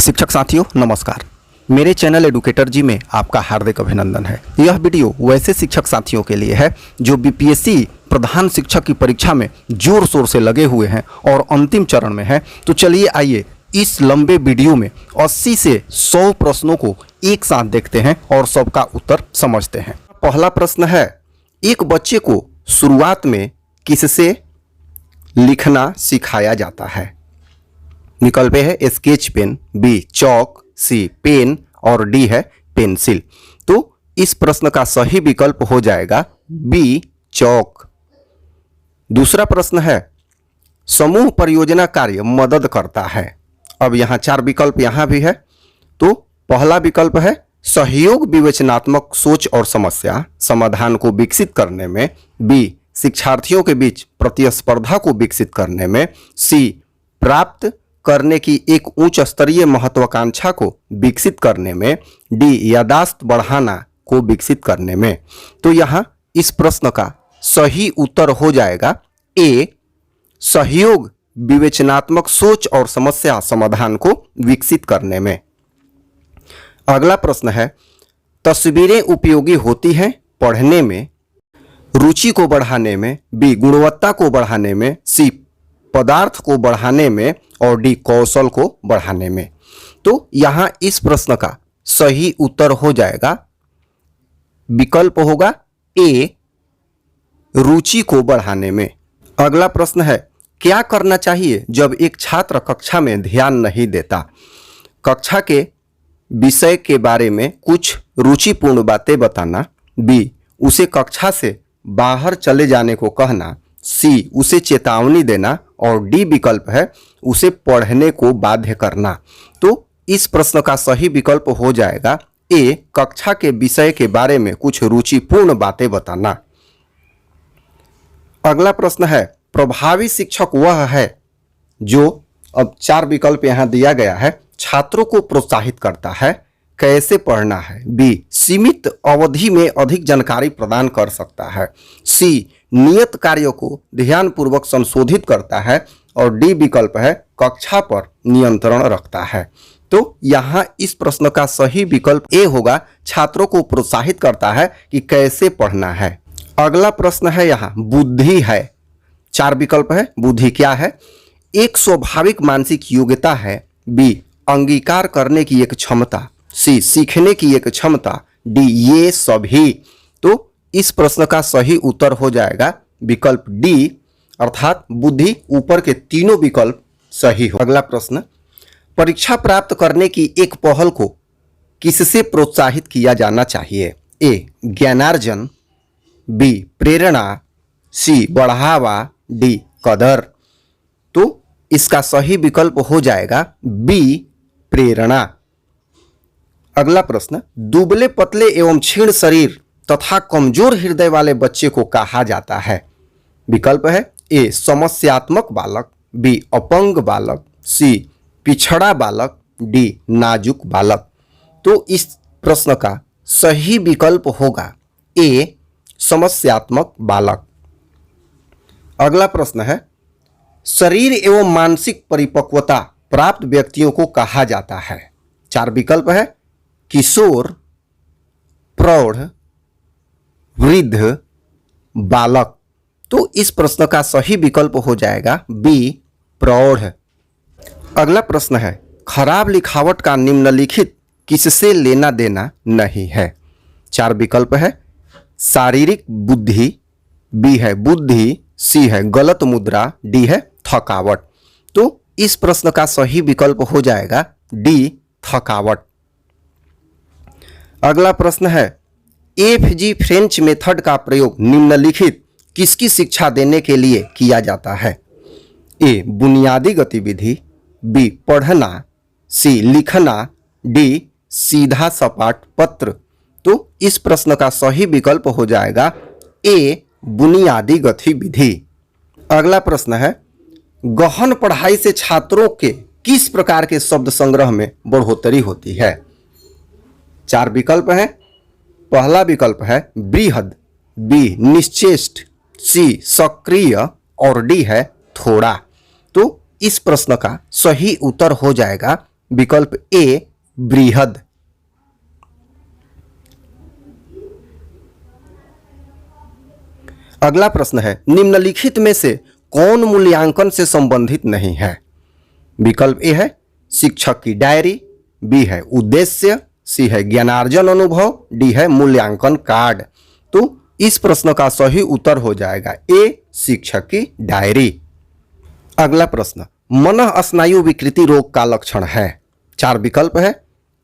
शिक्षक साथियों नमस्कार। मेरे चैनल एडुकेटर जी में आपका हार्दिक अभिनंदन है। यह वीडियो वैसे शिक्षक साथियों के लिए है जो बीपीएससी प्रधान शिक्षक की परीक्षा में जोर शोर से लगे हुए हैं और अंतिम चरण में है। तो चलिए आइए इस लंबे वीडियो में 80 से 100 प्रश्नों को एक साथ देखते हैं और सबका उत्तर समझते हैं। पहला प्रश्न है, एक बच्चे को शुरुआत में किससे लिखना सिखाया जाता है? विकल्प ए है स्केच पेन, बी चौक, सी पेन और डी है पेंसिल। तो इस प्रश्न का सही विकल्प हो जाएगा बी चौक। दूसरा प्रश्न है, समूह परियोजना कार्य मदद करता है। अब यहाँ 4 विकल्प यहाँ भी है। तो पहला विकल्प है सहयोग विवेचनात्मक सोच और समस्या समाधान को विकसित करने में, बी शिक्षार्थियों के बीच प्रतिस्पर्धा को विकसित करने में, सी प्राप्त करने की एक उच्च स्तरीय महत्वाकांक्षा को विकसित करने में, डी यादाश्त बढ़ाना को विकसित करने में। तो यहाँ इस प्रश्न का सही उत्तर हो जाएगा ए सहयोग विवेचनात्मक सोच और समस्या समाधान को विकसित करने में। अगला प्रश्न है, तस्वीरें उपयोगी होती हैं पढ़ने में, रुचि को बढ़ाने में, बी गुणवत्ता को बढ़ाने में, सी पदार्थ को बढ़ाने में और डी कौशल को बढ़ाने में। तो यहां इस प्रश्न का सही उत्तर हो जाएगा, विकल्प होगा ए रुचि को बढ़ाने में। अगला प्रश्न है, क्या करना चाहिए जब एक छात्र कक्षा में ध्यान नहीं देता? कक्षा के विषय के बारे में कुछ रुचिपूर्ण बातें बताना, बी उसे कक्षा से बाहर चले जाने को कहना, सी उसे चेतावनी देना और डी विकल्प है उसे पढ़ने को बाध्य करना। तो इस प्रश्न का सही विकल्प हो जाएगा ए कक्षा के विषय के बारे में कुछ रुचिपूर्ण बातें बताना। अगला प्रश्न है, प्रभावी शिक्षक वह है जो, अब 4 विकल्प यहां दिया गया है, छात्रों को प्रोत्साहित करता है, कैसे पढ़ना है, बी सीमित अवधि में अधिक जानकारी प्रदान कर सकता है, सी नियत कार्यों को ध्यानपूर्वक संशोधित करता है और डी विकल्प है कक्षा पर नियंत्रण रखता है। तो यहाँ इस प्रश्न का सही विकल्प ए होगा छात्रों को प्रोत्साहित करता है कि कैसे पढ़ना है। अगला प्रश्न है यहाँ बुद्धि है। 4 विकल्प है। बुद्धि क्या है? एक स्वाभाविक मानसिक योग्यता है, बी अंगीकार करने की एक क्षमता, सी सीखने की एक क्षमता, डी ये सभी। तो इस प्रश्न का सही उत्तर हो जाएगा विकल्प डी, अर्थात बुद्धि। ऊपर के तीनों विकल्प सही हो। अगला प्रश्न, परीक्षा प्राप्त करने की एक पहल को किससे प्रोत्साहित किया जाना चाहिए? ए ज्ञानार्जन, बी प्रेरणा, सी बढ़ावा, डी कदर। तो इसका सही विकल्प हो जाएगा बी प्रेरणा। अगला प्रश्न, दुबले पतले एवं क्षीण शरीर तथा कमजोर हृदय वाले बच्चे को कहा जाता है। विकल्प है ए समस्यात्मक बालक, बी अपंग बालक, सी पिछड़ा बालक, डी नाजुक बालक। तो इस प्रश्न का सही विकल्प होगा ए समस्यात्मक बालक। अगला प्रश्न है, शरीर एवं मानसिक परिपक्वता प्राप्त व्यक्तियों को कहा जाता है। 4 विकल्प है, किशोर, प्रौढ़, वृद्ध, बालक। तो इस प्रश्न का सही विकल्प हो जाएगा बी प्रौढ़। अगला प्रश्न है, खराब लिखावट का निम्नलिखित किससे लेना देना नहीं है? 4 विकल्प है, शारीरिक बुद्धि, बी है बुद्धि, सी है गलत मुद्रा, डी है थकावट। तो इस प्रश्न का सही विकल्प हो जाएगा डी थकावट। अगला प्रश्न है, एफजी फ्रेंच मेथड का प्रयोग निम्नलिखित किसकी शिक्षा देने के लिए किया जाता है? ए बुनियादी गतिविधि, बी पढ़ना, सी लिखना, डी सीधा सपाट पत्र। तो इस प्रश्न का सही विकल्प हो जाएगा ए बुनियादी गतिविधि। अगला प्रश्न है, गहन पढ़ाई से छात्रों के किस प्रकार के शब्द संग्रह में बढ़ोतरी होती है? 4 विकल्प हैं। पहला विकल्प है बृहद, बी निश्चेष्ट, सी सक्रिय और डी है थोड़ा। तो इस प्रश्न का सही उत्तर हो जाएगा विकल्प ए बृहद। अगला प्रश्न है, निम्नलिखित में से कौन मूल्यांकन से संबंधित नहीं है? विकल्प ए है शिक्षक की डायरी, बी है उद्देश्य, सी है ज्ञानार्जन अनुभव, डी है मूल्यांकन कार्ड। तो इस प्रश्न का सही उत्तर हो जाएगा ए शिक्षक की डायरी। अगला प्रश्न, मनः स्नायु विकृति रोग का लक्षण है? 4 विकल्प है,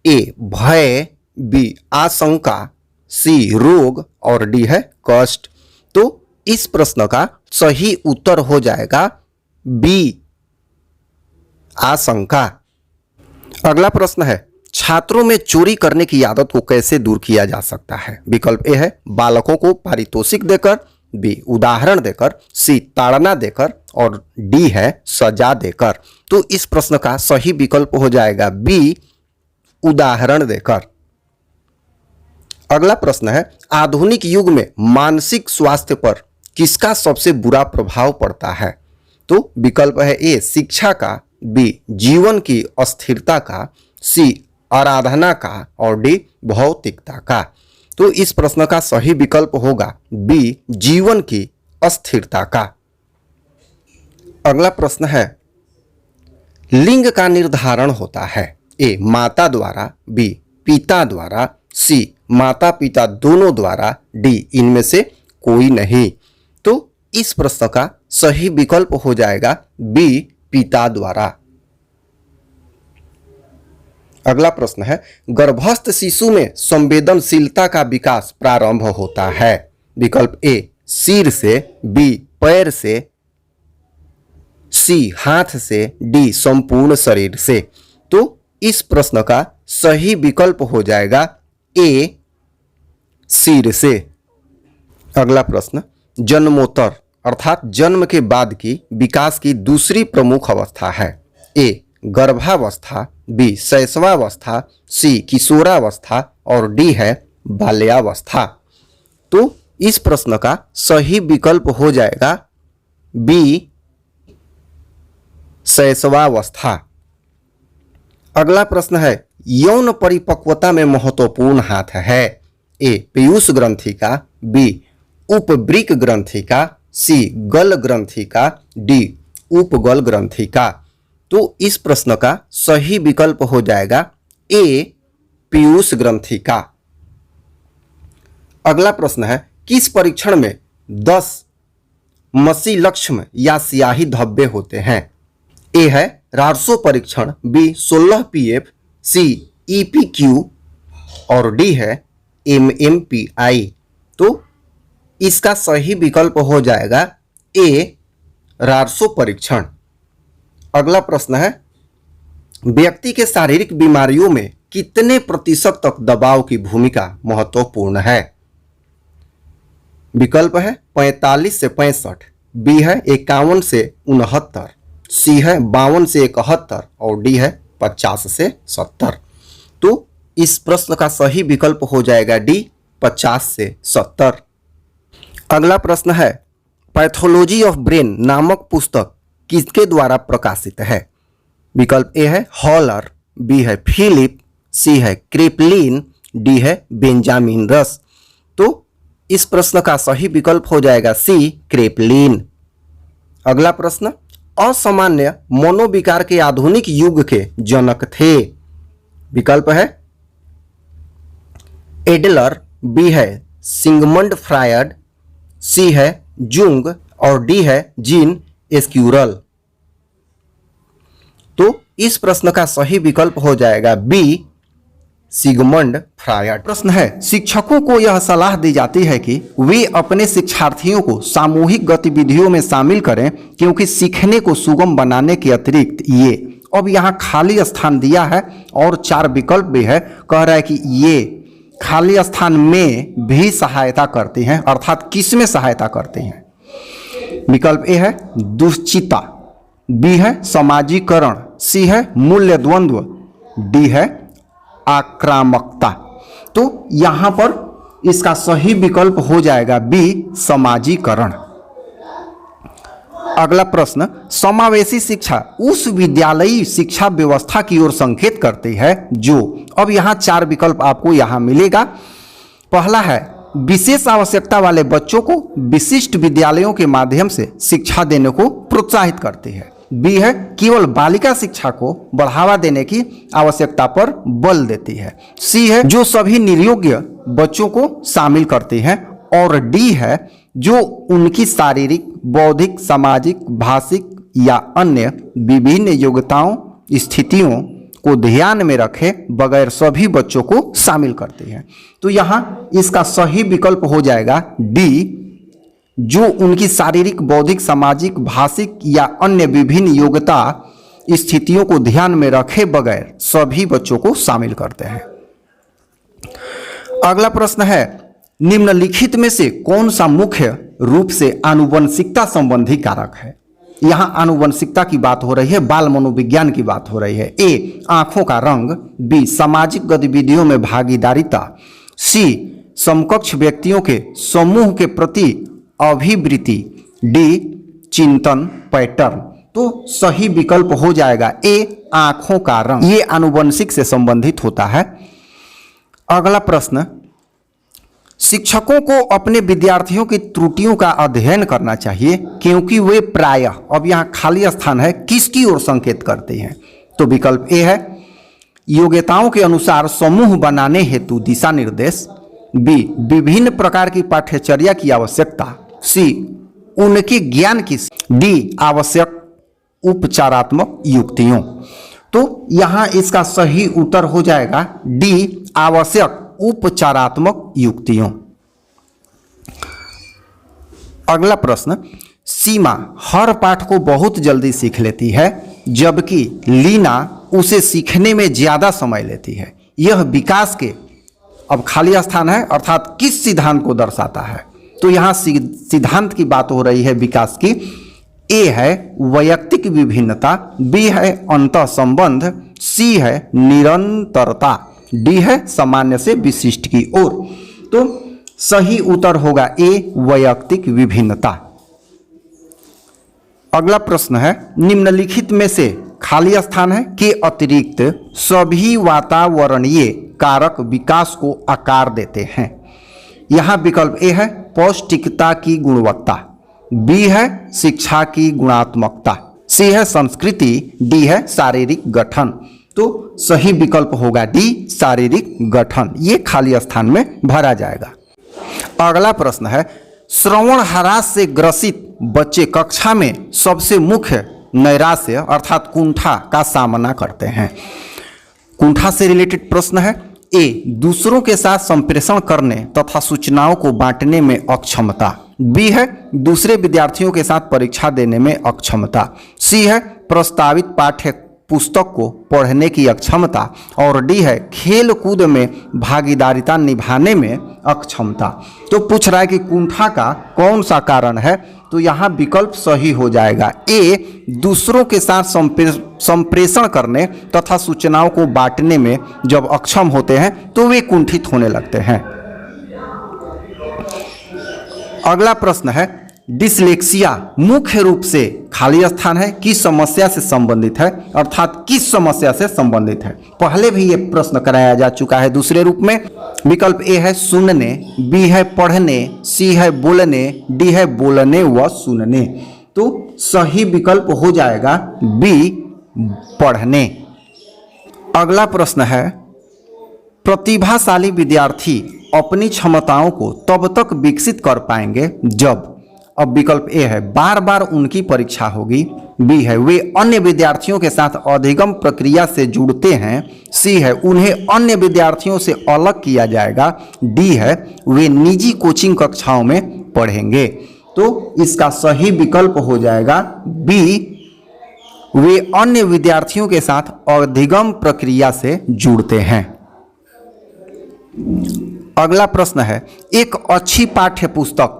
ए भय, बी आशंका, सी रोग और डी है कष्ट। तो इस प्रश्न का सही उत्तर हो जाएगा बी आशंका। अगला प्रश्न है, छात्रों में चोरी करने की आदत को कैसे दूर किया जा सकता है? विकल्प ए है बालकों को पारितोषिक देकर, बी उदाहरण देकर, सी ताड़ना देकर और डी है सजा देकर। तो इस प्रश्न का सही विकल्प हो जाएगा बी उदाहरण देकर। अगला प्रश्न है, आधुनिक युग में मानसिक स्वास्थ्य पर किसका सबसे बुरा प्रभाव पड़ता है? तो विकल्प है ए शिक्षा का, बी जीवन की अस्थिरता का, सी आराधना का और डी भौतिकता का। तो इस प्रश्न का सही विकल्प होगा बी जीवन की अस्थिरता का। अगला प्रश्न है, लिंग का निर्धारण होता है? ए माता द्वारा, बी पिता द्वारा, सी माता पिता दोनों द्वारा, डी इनमें से कोई नहीं। तो इस प्रश्न का सही विकल्प हो जाएगा बी पिता द्वारा। अगला प्रश्न है, गर्भस्थ शिशु में संवेदनशीलता का विकास प्रारंभ होता है? विकल्प ए सिर से, बी पैर से, सी हाथ से, डी संपूर्ण शरीर से। तो इस प्रश्न का सही विकल्प हो जाएगा ए सिर से। अगला प्रश्न, जन्मोत्तर अर्थात जन्म के बाद की विकास की दूसरी प्रमुख अवस्था है? ए गर्भावस्था, बी शैशवावस्था, सी किशोरावस्था और डी है बाल्यावस्था। तो इस प्रश्न का सही विकल्प हो जाएगा बी शैशवावस्था। अगला प्रश्न है, यौन परिपक्वता में महत्वपूर्ण हाथ है? ए पीयूष ग्रंथि का, बी उपवृक्क ग्रंथि का, सी गल ग्रंथि का, डी उपगल ग्रंथि का। तो इस प्रश्न का सही विकल्प हो जाएगा ए पीयूष ग्रंथि का। अगला प्रश्न है, किस परीक्षण में 10 मसी लक्ष्म या स्याही धब्बे होते हैं? ए है रार्सो परीक्षण, बी 16 पीएफ, सी ईपीक्यू और डी है एमएमपीआई। तो इसका सही विकल्प हो जाएगा ए रार्सो परीक्षण। अगला प्रश्न है, व्यक्ति के शारीरिक बीमारियों में कितने प्रतिशत तक दबाव की भूमिका महत्वपूर्ण है? विकल्प है 45 से 65, बी है 51 से 69, सी है 52 से 71 और डी है 50 से 70। तो इस प्रश्न का सही विकल्प हो जाएगा डी 50 से 70। अगला प्रश्न है, पैथोलॉजी ऑफ ब्रेन नामक पुस्तक किसके द्वारा प्रकाशित है? विकल्प ए है हॉलर, बी है फिलिप, सी है क्रेपलिन, डी है बेंजामिन रस। तो इस प्रश्न का सही विकल्प हो जाएगा सी क्रेपलिन। अगला प्रश्न, असामान्य मनोविकार के आधुनिक युग के जनक थे? विकल्प है एडलर, बी है सिगमंड फ्रायड, सी है जुंग और डी है जीन एस्क्यूरल। तो इस प्रश्न का सही विकल्प हो जाएगा बी सिगमंड फ्रायड। प्रश्न है, शिक्षकों को यह सलाह दी जाती है कि वे अपने शिक्षार्थियों को सामूहिक गतिविधियों में शामिल करें क्योंकि सीखने को सुगम बनाने के अतिरिक्त ये, अब यहाँ खाली स्थान दिया है और 4 विकल्प भी है, कह रहा है कि ये खाली स्थान में भी सहायता करती हैं, अर्थात किस में सहायता करती हैं? विकल्प ए है दुश्चिता, बी है समाजीकरण, सी है मूल्य द्वंद्व, डी है आक्रामकता। तो यहां पर इसका सही विकल्प हो जाएगा बी समाजीकरण। अगला प्रश्न, समावेशी शिक्षा उस विद्यालयी शिक्षा व्यवस्था की ओर संकेत करती है जो, अब यहाँ 4 विकल्प आपको यहाँ मिलेगा। पहला है विशेष आवश्यकता वाले बच्चों को विशिष्ट विद्यालयों के माध्यम से शिक्षा देने को प्रोत्साहित करती है। बी है केवल बालिका शिक्षा को बढ़ावा देने की आवश्यकता पर बल देती है। सी है जो सभी नियोग्य बच्चों को शामिल करती है। और डी है जो उनकी शारीरिक, बौद्धिक, सामाजिक, भाषिक या अन्य विभिन्न योग्यताओं, स्थितियों को ध्यान में रखे बगैर सभी बच्चों को शामिल करती है। तो यहाँ इसका सही विकल्प हो जाएगा डी, जो उनकी शारीरिक, बौद्धिक, सामाजिक, भाषिक या अन्य विभिन्न योग्यता, स्थितियों को ध्यान में रखे बगैर सभी बच्चों को शामिल करते हैं। अगला प्रश्न है निम्नलिखित में से कौन सा मुख्य रूप से आनुवंशिकता संबंधी कारक है। यहां आनुवंशिकता की बात हो रही है, बाल मनोविज्ञान की बात हो रही है। ए आंखों का रंग, बी सामाजिक गतिविधियों में भागीदारिता, सी समकक्ष व्यक्तियों के समूह के प्रति अभिवृत्ति, डी चिंतन पैटर्न। तो सही विकल्प हो जाएगा ए आंखों का रंग, ये आनुवंशिक से संबंधित होता है। अगला प्रश्न, शिक्षकों को अपने विद्यार्थियों की त्रुटियों का अध्ययन करना चाहिए क्योंकि वे प्रायः, अब यहाँ खाली स्थान है, किसकी ओर संकेत करते हैं। तो विकल्प ए है योग्यताओं के अनुसार समूह बनाने हेतु दिशा निर्देश, बी विभिन्न प्रकार की पाठ्यचर्या की आवश्यकता, सी उनके ज्ञान की, डी आवश्यक उपचारात्मक युक्तियों। तो यहाँ इसका सही उत्तर हो जाएगा डी आवश्यक उपचारात्मक युक्तियों। अगला प्रश्न, सीमा हर पाठ को बहुत जल्दी सीख लेती है जबकि लीना उसे सीखने में ज्यादा समय लेती है। यह विकास के, अब खाली स्थान है, अर्थात किस सिद्धांत को दर्शाता है। तो यहाँ सिद्धांत की बात हो रही है विकास की। ए है वैयक्तिक विभिन्नता, बी है अंतः संबंध, सी है निरंतरता, डी है सामान्य से विशिष्ट की ओर। तो सही उत्तर होगा ए वैयक्तिक विभिन्नता। अगला प्रश्न है निम्नलिखित में से खाली स्थान है के अतिरिक्त सभी वातावरणीय कारक विकास को आकार देते हैं। यहां विकल्प ए है पौष्टिकता की गुणवत्ता, बी है शिक्षा की गुणात्मकता, सी है संस्कृति, डी है शारीरिक गठन। तो सही विकल्प होगा डी शारीरिक गठन, ये खाली स्थान में भरा जाएगा। अगला प्रश्न है श्रवण ह्रास से ग्रसित बच्चे कक्षा में सबसे मुख्य नैराश्य अर्थात कुंठा का सामना करते हैं। कुंठा से रिलेटेड प्रश्न है। ए दूसरों के साथ संप्रेषण करने तथा सूचनाओं को बांटने में अक्षमता, बी है दूसरे विद्यार्थियों के साथ परीक्षा देने में अक्षमता, सी है प्रस्तावित पाठ्य पुस्तक को पढ़ने की अक्षमता, और डी है खेल कूद में भागीदारिता निभाने में अक्षमता। तो पूछ रहा है कि कुंठा का कौन सा कारण है। तो यहाँ विकल्प सही हो जाएगा ए दूसरों के साथ संप्रेषण करने तथा सूचनाओं को बांटने में जब अक्षम होते हैं तो वे कुंठित होने लगते हैं। अगला प्रश्न है डिसलेक्सिया मुख्य रूप से खाली स्थान है किस समस्या से संबंधित है, अर्थात किस समस्या से संबंधित है। पहले भी ये प्रश्न कराया जा चुका है दूसरे रूप में। विकल्प ए है सुनने, बी है पढ़ने, सी है बोलने, डी है बोलने व सुनने। तो सही विकल्प हो जाएगा बी पढ़ने। अगला प्रश्न है प्रतिभाशाली विद्यार्थी अपनी क्षमताओं को तब तक विकसित कर पाएंगे जब, अब विकल्प ए है बार बार उनकी परीक्षा होगी, बी है वे अन्य विद्यार्थियों के साथ अधिगम प्रक्रिया से जुड़ते हैं, सी है उन्हें अन्य विद्यार्थियों से अलग किया जाएगा, डी है वे निजी कोचिंग कक्षाओं में पढ़ेंगे। तो इसका सही विकल्प हो जाएगा बी वे अन्य विद्यार्थियों के साथ अधिगम प्रक्रिया से जुड़ते हैं। अगला प्रश्न है एक अच्छी पाठ्य पुस्तक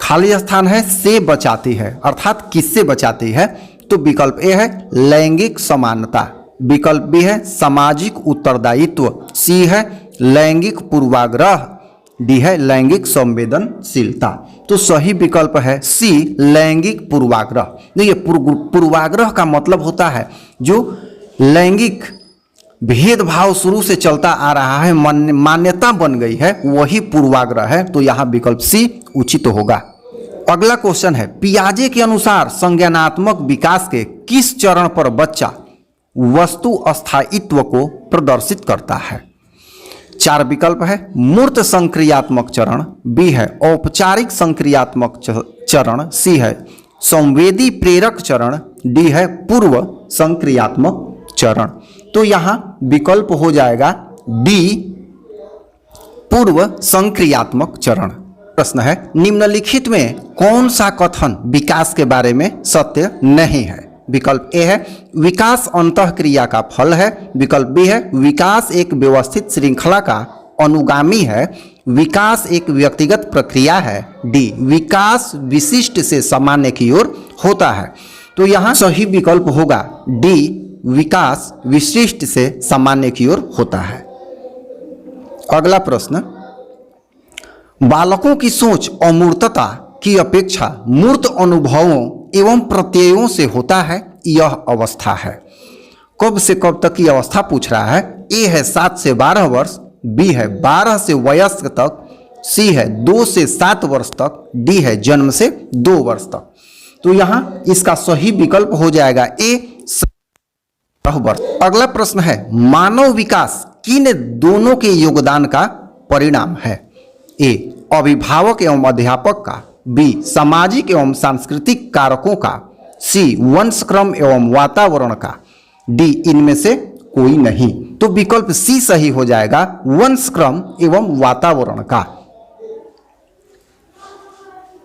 खाली स्थान है से बचाती है, अर्थात किससे बचाती है। तो विकल्प ए है लैंगिक समानता, विकल्प बी है सामाजिक उत्तरदायित्व, सी है लैंगिक पूर्वाग्रह, डी है लैंगिक संवेदनशीलता। तो सही विकल्प है सी, लैंगिक पूर्वाग्रह। देखिए पूर्वाग्रह का मतलब होता है जो लैंगिक भेदभाव शुरू से चलता आ रहा है, मान्यता बन गई है, वही पूर्वाग्रह है। तो यहाँ विकल्प सी उचित होगा। अगला क्वेश्चन है, पियाजे के अनुसार संज्ञानात्मक विकास के किस चरण पर बच्चा वस्तु अस्थायित्व को प्रदर्शित करता है? 4 विकल्प है। मूर्त संक्रियात्मक चरण, बी है औपचारिक संक्रियात्मक चरण, सी है संवेदी प्रेरक चरण, डी है पूर्व संक्रियात्मक चरण। तो यहां विकल्प हो जाएगा डी, पूर्व संक्रियात्मक चरण। प्रश्न है, निम्नलिखित में कौन सा कथन विकास के बारे में सत्य नहीं है? विकल्प ए है विकास अंतःक्रिया का फल है, विकल्प बी है विकास एक व्यवस्थित श्रृंखला का अनुगामी है, विकास एक व्यक्तिगत प्रक्रिया है, डी विकास विशिष्ट से सामान्य की ओर होता है। तो यहाँ सही विकल्प होगा डी, विकास विशिष्ट से सामान्य की ओर होता है। अगला प्रश्न, बालकों की सोच अमूर्तता की अपेक्षा मूर्त अनुभवों एवं प्रत्ययों से होता है, यह अवस्था है। कब से कब तक की अवस्था पूछ रहा है? ए है 7 से 12 वर्ष, बी है 12 से वयस्क तक, सी है 2 से 7 वर्ष तक, डी है जन्म से 2 वर्ष तक। तो यहां इसका सही विकल्प हो जाएगा ए, 7 वर्ष। अगला प्रश्न है, मानव विकास किन दोनों के योगदान का परिणाम है? ए अभिभावक एवं अध्यापक का, बी सामाजिक एवं सांस्कृतिक कारकों का, सी वंशक्रम एवं वातावरण का, डी इनमें से कोई नहीं। तो विकल्प सी सही हो जाएगा, वंशक्रम एवं वातावरण का।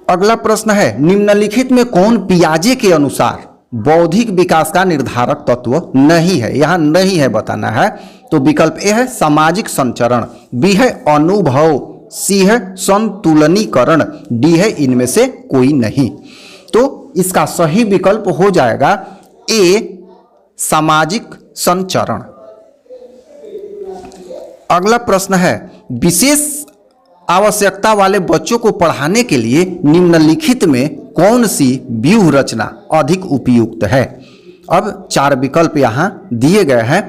अगला प्रश्न है, निम्नलिखित में कौन पियाजे के अनुसार बौद्धिक विकास का निर्धारक तत्व नहीं है? यहां नहीं है बताना है। तो विकल्प ए है सामाजिक संचरण, बी है अनुभव, सी है संतुलनीकरण, डी है इनमें से कोई नहीं। तो इसका सही विकल्प हो जाएगा ए, सामाजिक संचरण। अगला प्रश्न है, विशेष आवश्यकता वाले बच्चों को पढ़ाने के लिए निम्नलिखित में कौन सी व्यूह रचना अधिक उपयुक्त है? अब 4 विकल्प यहां दिए गए हैं।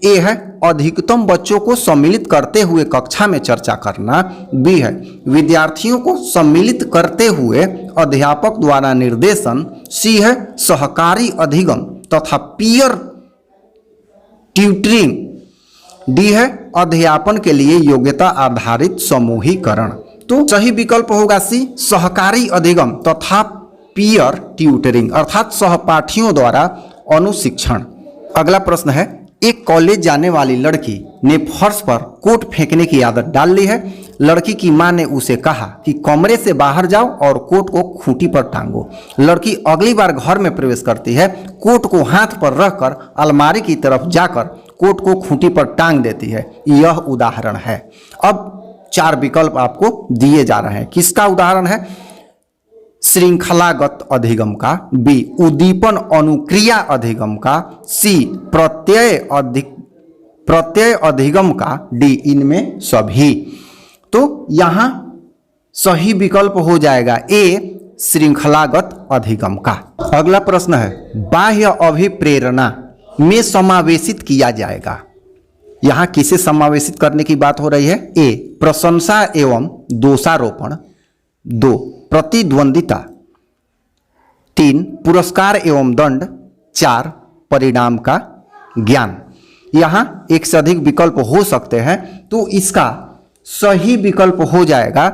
ए है अधिकतम बच्चों को सम्मिलित करते हुए कक्षा में चर्चा करना, बी है विद्यार्थियों को सम्मिलित करते हुए अध्यापक द्वारा निर्देशन, सी है सहकारी अधिगम तथा पीयर ट्यूटरिंग, डी है अध्यापन के लिए योग्यता आधारित समूहीकरण। तो सही विकल्प होगा सी, सहकारी अधिगम तथा पीयर ट्यूटरिंग अर्थात सहपाठियों द्वारा अनुशिक्षण। अगला प्रश्न है, एक कॉलेज जाने वाली लड़की ने फर्श पर कोट फेंकने की आदत डाल ली है। लड़की की मां ने उसे कहा कि कमरे से बाहर जाओ और कोट को खूंटी पर टांगो। लड़की अगली बार घर में प्रवेश करती है, कोट को हाथ पर रखकर अलमारी की तरफ जाकर कोट को खूंटी पर टांग देती है। यह उदाहरण है। अब 4 विकल्प आपको दिए जा रहे हैं। किसका उदाहरण है? श्रृंखलागत अधिगम का, बी उद्दीपन अनुक्रिया अधिगम का, सी प्रत्यय अधिगम का, डी इनमें सभी। तो यहां सही विकल्प हो जाएगा ए, श्रृंखलागत अधिगम का। अगला प्रश्न है, बाह्य अभिप्रेरणा में समावेशित किया जाएगा। यहां किसे समावेशित करने की बात हो रही है? ए प्रशंसा एवं दोषारोपण, 2 प्रतिद्वंदिता, 3 पुरस्कार एवं दंड, 4 परिणाम का ज्ञान। यहां एक से अधिक विकल्प हो सकते हैं। तो इसका सही विकल्प हो जाएगा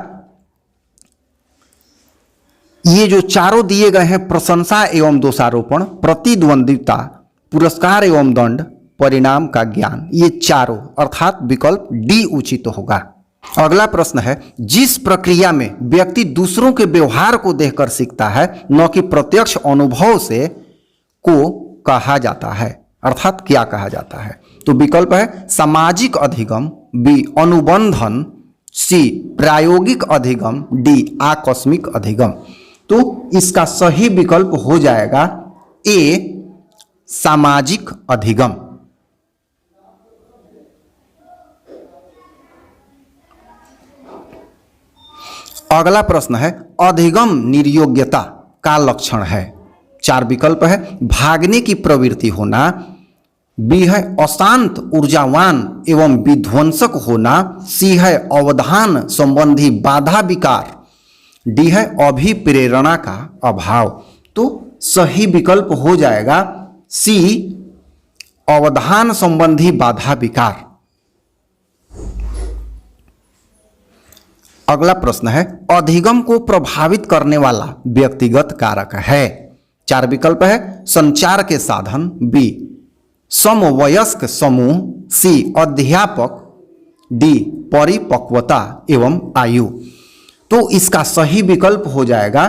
ये जो चारों दिए गए हैं, प्रशंसा एवं दोषारोपण, प्रतिद्वंदिता, पुरस्कार एवं दंड, परिणाम का ज्ञान, ये चारों अर्थात विकल्प डी उचित होगा। अगला प्रश्न है, जिस प्रक्रिया में व्यक्ति दूसरों के व्यवहार को देखकर सीखता है न कि प्रत्यक्ष अनुभव से, को कहा जाता है अर्थात क्या कहा जाता है? तो विकल्प है सामाजिक अधिगम, बी अनुबंधन, सी प्रायोगिक अधिगम, डी आकस्मिक अधिगम। तो इसका सही विकल्प हो जाएगा ए, सामाजिक अधिगम। अगला प्रश्न है, अधिगम निर्योग्यता का लक्षण है। 4 विकल्प है भागने की प्रवृत्ति होना, बी है अशांत ऊर्जावान एवं विध्वंसक होना, सी है अवधान संबंधी बाधा विकार, डी है अभिप्रेरणा का अभाव। तो सही विकल्प हो जाएगा सी अवधान संबंधी बाधा विकार। अगला प्रश्न है अधिगम को प्रभावित करने वाला व्यक्तिगत कारक है। 4 विकल्प है संचार के साधन, बी समवयस्क समूह, सी अध्यापक, डी परिपक्वता एवं आयु। तो इसका सही विकल्प हो जाएगा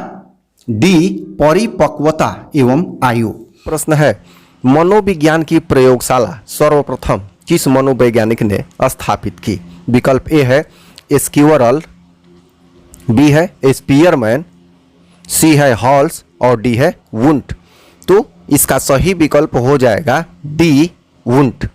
डी परिपक्वता एवं आयु। प्रश्न है मनोविज्ञान की प्रयोगशाला सर्वप्रथम किस मनोवैज्ञानिक ने स्थापित की? विकल्प ए है स्क्यूरल, बी है स्पीयरमैन, सी है हॉल्स और डी है वुंट। तो इसका सही विकल्प हो जाएगा डी वुंट।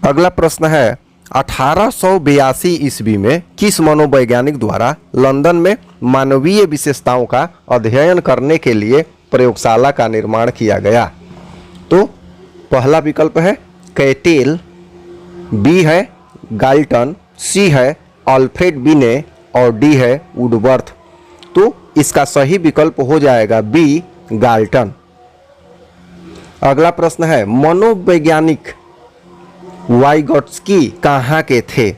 अगला प्रश्न है 1882 ईस्वी में किस मनोवैज्ञानिक द्वारा लंदन में मानवीय विशेषताओं का अध्ययन करने के लिए प्रयोगशाला का निर्माण किया गया? तो पहला विकल्प है कैटेल, बी है गाल्टन, सी है अल्फ्रेड बिने और डी है वुडवर्थ। तो इसका सही विकल्प हो जाएगा बी गाल्टन। अगला प्रश्न है मनोवैज्ञानिक वाइगोट्स्की कहाँ के थे?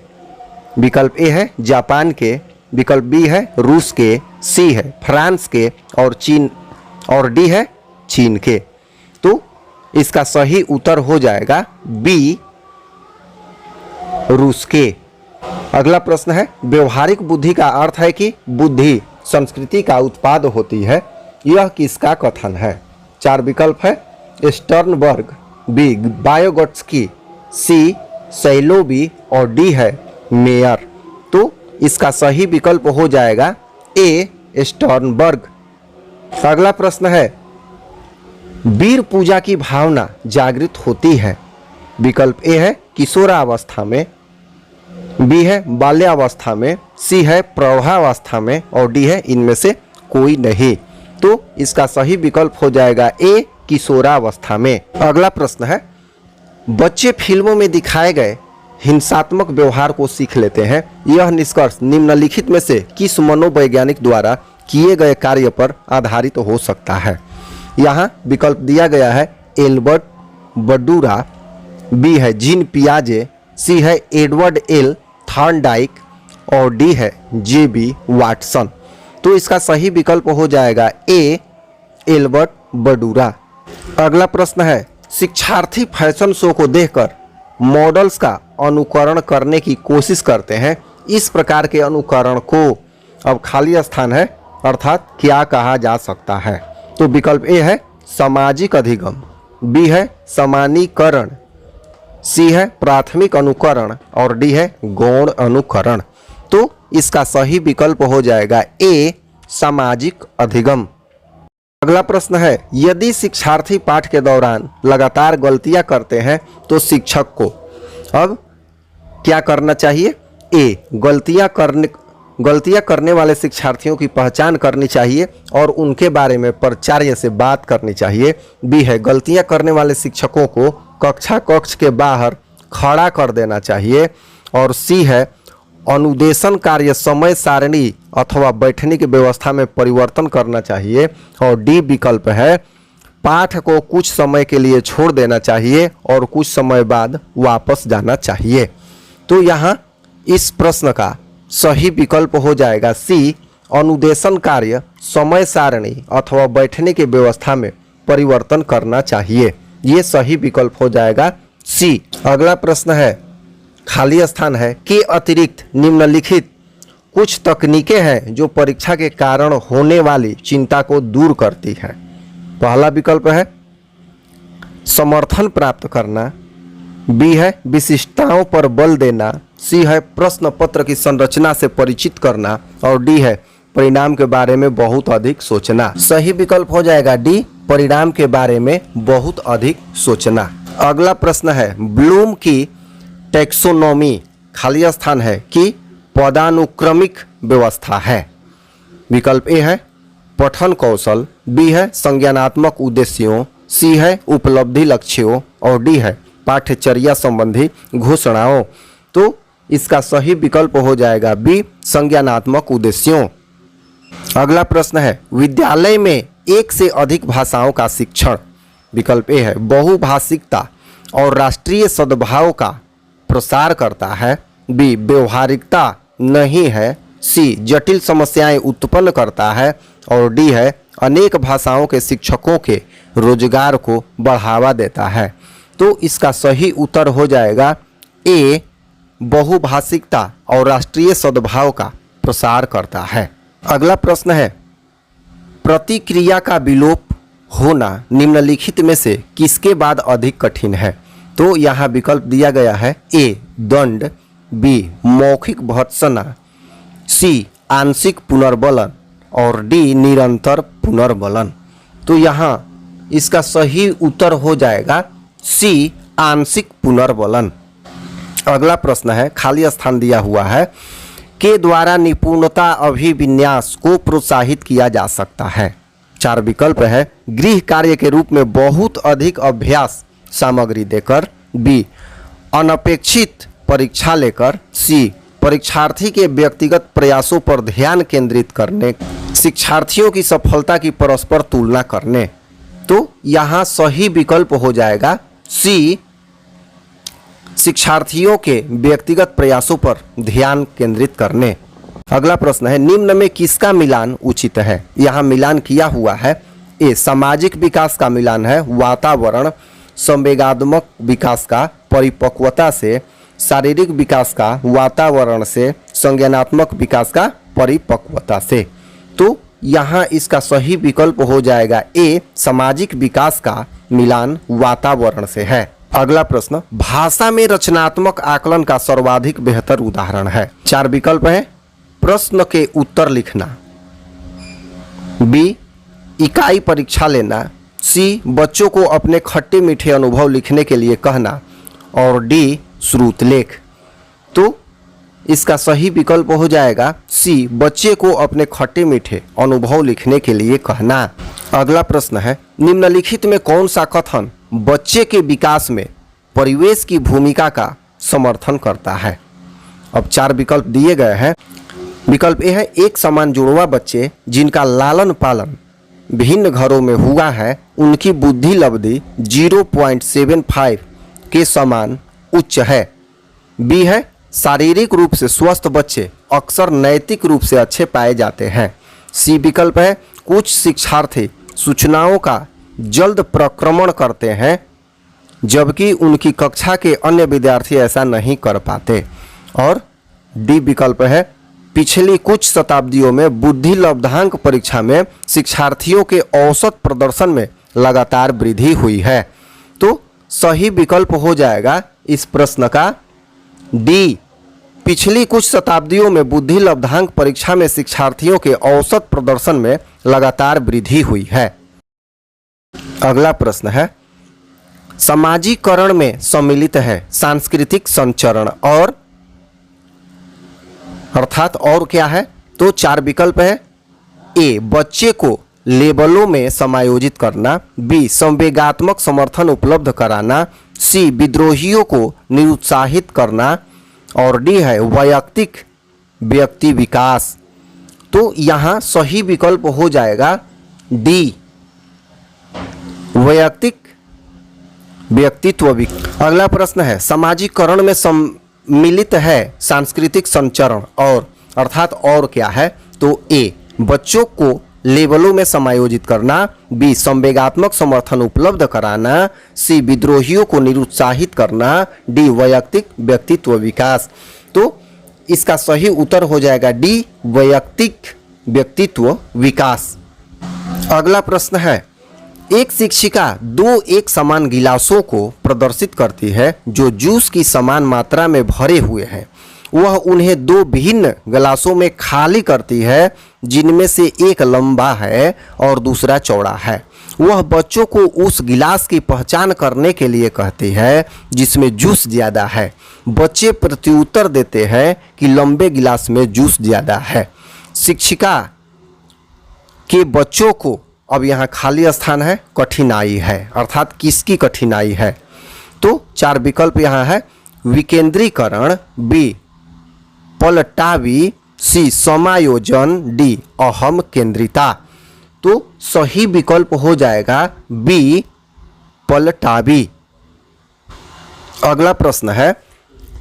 विकल्प ए है जापान के, विकल्प बी है रूस के, सी है फ्रांस के और चीन और डी है चीन के। तो इसका सही उत्तर हो जाएगा बी रूस के। अगला प्रश्न है व्यवहारिक बुद्धि का अर्थ है कि बुद्धि संस्कृति का उत्पाद होती है, यह किसका कथन है? 4 विकल्प है स्टर्नबर्ग, बी वाइगोट्स्की, सी सैलोबी और डी है मेयर। तो इसका सही विकल्प हो जाएगा ए स्टर्नबर्ग। अगला प्रश्न है वीर पूजा की भावना जागृत होती है? विकल्प ए है किशोरावस्था में, बी है बाल्यावस्था में, सी है प्रौढ़ावस्था में और डी है इनमें से कोई नहीं। तो इसका सही विकल्प हो जाएगा ए किशोरावस्था में। अगला प्रश्न है बच्चे फिल्मों में दिखाए गए हिंसात्मक व्यवहार को सीख लेते हैं, यह निष्कर्ष निम्नलिखित में से किस मनोवैज्ञानिक द्वारा किए गए कार्य पर आधारित हो सकता है? यहाँ विकल्प दिया गया है एल्बर्ट बडूरा, बी है जीन पियाजे, सी है एडवर्ड एल थॉर्नडाइक और डी है जे.बी. वाटसन। तो इसका सही विकल्प हो जाएगा ए एल्बर्ट बडूरा। अगला प्रश्न है शिक्षार्थी फैशन शो को देखकर मॉडल्स का अनुकरण करने की कोशिश करते हैं, इस प्रकार के अनुकरण को अब खाली स्थान है अर्थात क्या कहा जा सकता है? तो विकल्प ए है सामाजिक अधिगम, बी है सामान्यीकरण, सी है प्राथमिक अनुकरण और डी है गौण अनुकरण। तो इसका सही विकल्प हो जाएगा ए सामाजिक अधिगम। अगला प्रश्न है यदि शिक्षार्थी पाठ के दौरान लगातार गलतियां करते हैं तो शिक्षक को अब क्या करना चाहिए? ए गलतियां करने वाले शिक्षार्थियों की पहचान करनी चाहिए और उनके बारे में प्राचार्य से बात करनी चाहिए, बी है गलतियां करने वाले शिक्षकों को कक्ष के बाहर खड़ा कर देना चाहिए और सी है अनुदेशन कार्य समय सारणी अथवा बैठने की व्यवस्था में परिवर्तन करना चाहिए और डी विकल्प है पाठ को कुछ समय के लिए छोड़ देना चाहिए और कुछ समय बाद वापस जाना चाहिए। तो यहाँ इस प्रश्न का सही विकल्प हो जाएगा सी अनुदेशन कार्य समय सारणी अथवा बैठने की व्यवस्था में परिवर्तन करना चाहिए। ये सही विकल्प हो जाएगा सी। अगला प्रश्न है खाली स्थान है के अतिरिक्त निम्नलिखित कुछ तकनीकें हैं जो परीक्षा के कारण होने वाली चिंता को दूर करती हैं। पहला विकल्प है समर्थन प्राप्त करना, बी है विशिष्टताओं पर बल देना, सी है प्रश्न पत्र की संरचना से परिचित करना और डी है परिणाम के बारे में बहुत अधिक सोचना। सही विकल्प हो जाएगा डी परिणाम के बारे में बहुत अधिक सोचना। अगला प्रश्न है ब्लूम की टैक्सोनॉमी खाली स्थान है कि पदानुक्रमिक व्यवस्था है। विकल्प ए है पठन कौशल, बी है संज्ञानात्मक उद्देश्यों, सी है उपलब्धि लक्ष्यों और डी है पाठ्यचर्या संबंधी घोषणाओं। तो इसका सही विकल्प हो जाएगा बी संज्ञानात्मक उद्देश्यों। अगला प्रश्न है विद्यालय में एक से अधिक भाषाओं का शिक्षण। विकल्प ए है बहुभाषिकता और राष्ट्रीय सद्भाव का प्रसार करता है, बी व्यवहारिकता नहीं है, सी जटिल समस्याएं उत्पन्न करता है और डी है अनेक भाषाओं के शिक्षकों के रोजगार को बढ़ावा देता है। तो इसका सही उत्तर हो जाएगा ए बहुभाषिकता और राष्ट्रीय सद्भाव का प्रसार करता है। अगला प्रश्न है प्रतिक्रिया का विलोप होना निम्नलिखित में से किसके बाद अधिक कठिन है। तो यहाँ विकल्प दिया गया है ए दंड, बी मौखिक भर्त्सना, सी आंशिक पुनर्बलन और डी निरंतर पुनर्बलन। तो यहाँ इसका सही उत्तर हो जाएगा सी आंशिक पुनर्बलन। अगला प्रश्न है खाली स्थान दिया हुआ है के द्वारा निपुणता अभिविन्यास को प्रोत्साहित किया जा सकता है। 4 विकल्प है गृह कार्य के रूप में बहुत अधिक अभ्यास सामग्री देकर, बी अनपेक्षित परीक्षा लेकर, सी परीक्षार्थी के व्यक्तिगत प्रयासों पर ध्यान केंद्रित करने, शिक्षार्थियों की सफलता की परस्पर तुलना करने। तो यहाँ सही विकल्प हो जाएगा सी शिक्षार्थियों के व्यक्तिगत प्रयासों पर ध्यान केंद्रित करने। अगला प्रश्न है निम्न में किसका मिलान उचित है। यहाँ मिलान किया हुआ है ए सामाजिक विकास का मिलान है वातावरण, संवेगात्मक विकास का परिपक्वता से, शारीरिक विकास का वातावरण से, संज्ञानात्मक विकास का परिपक्वता से। तो यहाँ इसका सही विकल्प हो जाएगा ए सामाजिक विकास का मिलान वातावरण से है। अगला प्रश्न भाषा में रचनात्मक आकलन का सर्वाधिक बेहतर उदाहरण है। 4 विकल्प है प्रश्न के उत्तर लिखना, बी इकाई परीक्षा लेना, सी बच्चों को अपने खट्टे मीठे अनुभव लिखने के लिए कहना और डी श्रुतलेख। तो इसका सही विकल्प हो जाएगा सी बच्चे को अपने खट्टे मीठे अनुभव लिखने के लिए कहना। अगला प्रश्न है निम्नलिखित में कौन सा कथन बच्चे के विकास में परिवेश की भूमिका का समर्थन करता है। अब 4 विकल्प दिए गए हैं। विकल्प ए है एक समान जुड़वा बच्चे जिनका लालन पालन भिन्न घरों में हुआ है उनकी बुद्धि लब्धि 0.75 के समान उच्च है, बी है शारीरिक रूप से स्वस्थ बच्चे अक्सर नैतिक रूप से अच्छे पाए जाते हैं, सी विकल्प है कुछ शिक्षार्थी सूचनाओं का जल्द प्रक्रमण करते हैं जबकि उनकी कक्षा के अन्य विद्यार्थी ऐसा नहीं कर पाते और डी विकल्प है पिछली कुछ शताब्दियों में बुद्धि लब्धांक परीक्षा में शिक्षार्थियों के औसत प्रदर्शन में लगातार वृद्धि हुई है। तो सही विकल्प हो जाएगा इस प्रश्न का डी पिछली कुछ शताब्दियों में बुद्धि लब्धांक परीक्षा में शिक्षार्थियों के औसत प्रदर्शन में लगातार वृद्धि हुई है। अगला प्रश्न है समाजीकरण में सम्मिलित है सांस्कृतिक संचरण और अर्थात और क्या है। तो 4 विकल्प है ए बच्चे को लेबलों में समायोजित करना, बी संवेगात्मक समर्थन उपलब्ध कराना, सी विद्रोहियों को निरुत्साहित करना और डी है वैयक्तिक व्यक्ति विकास। तो यहाँ सही विकल्प हो जाएगा डी वैयक्तिक व्यक्तित्व विकास। अगला प्रश्न है सामाजिकरण में सम्मिलित है सांस्कृतिक संचरण और अर्थात और क्या है। तो ए बच्चों को लेवलों में समायोजित करना, बी संवेगात्मक समर्थन उपलब्ध कराना, सी विद्रोहियों को निरुत्साहित करना, डी वैयक्तिक व्यक्तित्व विकास। तो इसका सही उत्तर हो जाएगा डी वैयक्तिक व्यक्तित्व विकास। अगला प्रश्न है एक शिक्षिका 2 एक समान गिलासों को प्रदर्शित करती है जो जूस की समान मात्रा में भरे हुए हैं। वह उन्हें 2 भिन्न गिलासों में खाली करती है जिनमें से एक लंबा है और दूसरा चौड़ा है। वह बच्चों को उस गिलास की पहचान करने के लिए कहती है जिसमें जूस ज़्यादा है। बच्चे प्रत्युत्तर देते हैं कि लंबे गिलास में जूस ज़्यादा है। शिक्षिका के बच्चों को, अब यहाँ खाली स्थान है, कठिनाई है, अर्थात किसकी कठिनाई है? तो 4 विकल्प यहाँ है, विकेंद्रीकरण, बी पलटावी, सी समायोजन, डी अहम केंद्रिता। तो सही विकल्प हो जाएगा बी पलटावी। अगला प्रश्न है,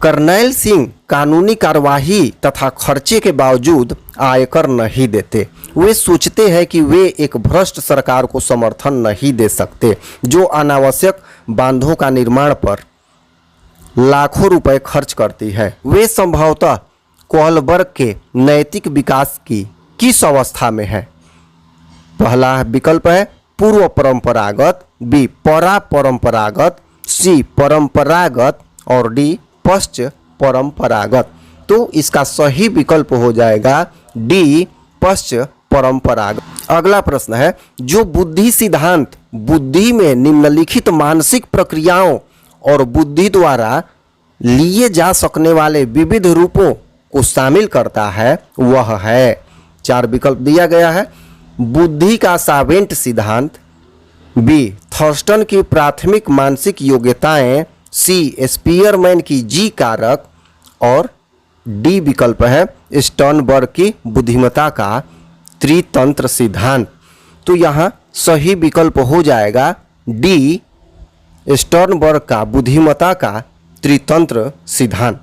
करनैल सिंह कानूनी कार्यवाही तथा खर्चे के बावजूद आयकर नहीं देते। वे सोचते हैं कि वे एक भ्रष्ट सरकार को समर्थन नहीं दे सकते जो अनावश्यक बांधों का निर्माण पर लाखों रुपए खर्च करती है। वे संभवतः कोहलबर्ग के नैतिक विकास की किस अवस्था में है? पहला विकल्प है पूर्व परंपरागत, बी परा परंपरागत, सी परंपरागत और डी पश्च परंपरागत। तो इसका सही विकल्प हो जाएगा डी पश्च परंपरागत। अगला प्रश्न है, जो बुद्धि सिद्धांत बुद्धि में निम्नलिखित मानसिक प्रक्रियाओं और बुद्धि द्वारा लिए जा सकने वाले विविध रूपों को शामिल करता है वह है, 4 विकल्प दिया गया है, बुद्धि का सावेंट सिद्धांत, बी थर्स्टन की प्राथमिक मानसिक योग्यताएं, सी स्पीयरमैन की जी कारक और डी विकल्प है स्टर्नबर्ग की बुद्धिमत्ता का त्रितंत्र सिद्धांत। तो यहाँ सही विकल्प हो जाएगा डी स्टर्नबर्ग का बुद्धिमत्ता का त्रितंत्र सिद्धांत।